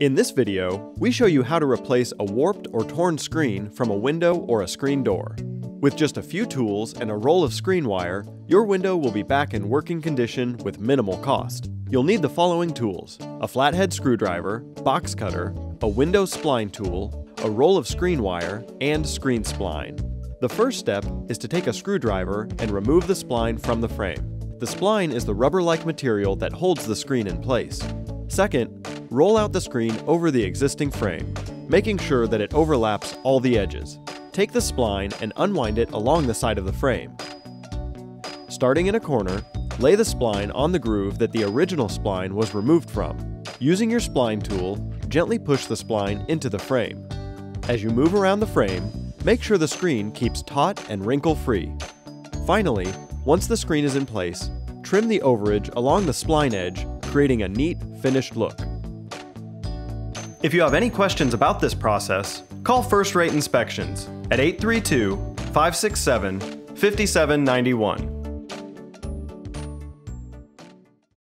In this video, we show you how to replace a warped or torn screen from a window or a screen door. With just a few tools and a roll of screen wire, your window will be back in working condition with minimal cost. You'll need the following tools: a flathead screwdriver, box cutter, a window spline tool, a roll of screen wire, and screen spline. The first step is to take a screwdriver and remove the spline from the frame. The spline is the rubber-like material that holds the screen in place. Second, roll out the screen over the existing frame, making sure that it overlaps all the edges. Take the spline and unwind it along the side of the frame. Starting in a corner, lay the spline on the groove that the original spline was removed from. Using your spline tool, gently push the spline into the frame. As you move around the frame, make sure the screen keeps taut and wrinkle-free. Finally, once the screen is in place, trim the overage along the spline edge, creating a neat, finished look. If you have any questions about this process, call First Rate Inspections at 832-567-5791.